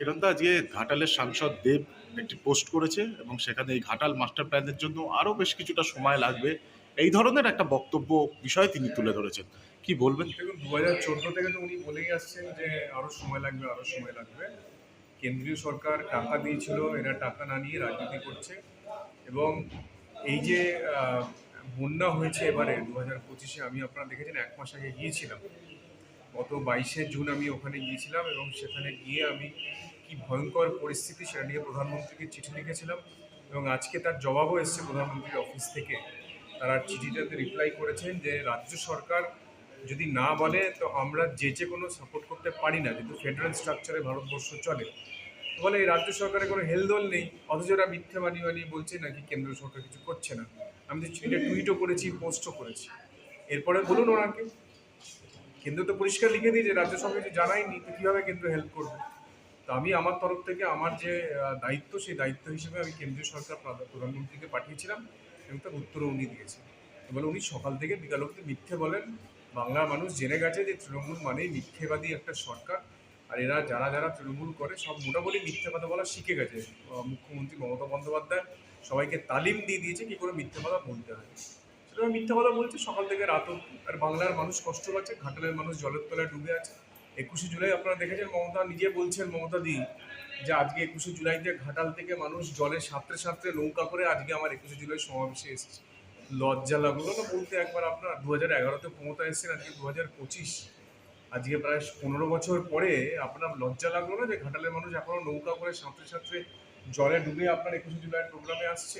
কিরণদা, আজকে ঘাটালের সাংসদ দেব একটি পোস্ট করেছে এবং সেখানে এই ঘাটাল মাস্টার প্ল্যানের জন্য আরো বেশ কিছুটা সময় লাগবে, এই ধরনের একটা বক্তব্য বিষয় তিনি তুলে ধরেছেন। কি বলবেন? দেখুন, 2014 থেকে তো উনি বলেই আসছেন যে আরো সময় লাগবে, আরো সময় লাগবে। কেন্দ্রীয় সরকার টাকা দিয়েছিল, এরা টাকা না নিয়ে রাজনীতি করছে। এবং এই যে আহ, বন্যা হয়েছে এবারে 2025-এ, আমি আপনারা দেখেছেন 1 মাস আগে গিয়েছিলাম। গত 22শে জুন আমি ওখানে গিয়েছিলাম এবং সেখানে গিয়ে আমি কি ভয়ঙ্কর পরিস্থিতি সেটা নিয়ে প্রধানমন্ত্রীকে চিঠি লিখেছিলাম। এবং আজকে তার জবাবও এসছে প্রধানমন্ত্রীর অফিস থেকে। তারা চিঠিটাতে রিপ্লাই করেছেন যে রাজ্য সরকার যদি না বলে তো আমরা যে কোনো সাপোর্ট করতে পারি না, যেহেতু ফেডারেল স্ট্রাকচারে ভারতবর্ষ চলে। বলে এই রাজ্য সরকারের কোনো হেলদোল নেই, অথচ ওরা মিথ্যে বানিয়ে বানিয়ে বলছে নাকি কেন্দ্র সরকার কিছু করছে না। আমি তো চিঠিটা টুইটও করেছি, পোস্টও করেছি। এরপরে বলুন ওনাকে, কেন্দ্র তো পরিষ্কার লিখে দিয়েছে রাজ্য সরকার কিছু জানায়নি, তো কীভাবে কেন্দ্র হেল্প করবে? তো আমি আমার তরফ থেকে আমার যে দায়িত্ব, সেই দায়িত্ব হিসেবে আমি কেন্দ্রীয় সরকার প্রধানমন্ত্রীকে পাঠিয়েছিলাম এবং তার উত্তরও উনি দিয়েছেন। এবার উনি সকাল থেকে বিকাল অবধি মিথ্যে বলেন। বাংলার মানুষ জেনে গেছে যে তৃণমূল মানেই মিথ্যেবাদী একটা সরকার। আর এরা যারা যারা তৃণমূল করে সব মোটামুটি মিথ্যে কথা বলা শিখে গেছে। মুখ্যমন্ত্রী মমতা বন্দ্যোপাধ্যায় সবাইকে তালিম দিয়ে দিয়েছে কী করে মিথ্যে কথা বলতে হয়। সেটা মিথ্যা কথা বলছে সকাল থেকে রাত অবধি। আর বাংলার মানুষ কষ্ট পাচ্ছে, ঘাটালের মানুষ জলের তলায় ডুবে আছে। 21শে জুলাই আপনারা দেখেছেন, মমতা নিজে বলছেন, মমতা দি, যে আজকে 21শে জুলাইতে ঘাটাল থেকে মানুষ জলে সাঁতরে সাঁতরে নৌকা করে আজকে আমার 21শে জুলাই সমাবেশে এসেছে। লজ্জা লাগলো না বলতে একবার? আপনার 2011-তে ক্ষমতা এসেছেন, আজকে 2025, আজকে প্রায় 15 বছর পরে আপনার লজ্জা লাগলো না যে ঘাটালের মানুষ এখনো নৌকা করে সাঁতরে সাঁতরে জলে ডুবে আপনার 21শে জুলাইয়ের প্রোগ্রামে আসছে?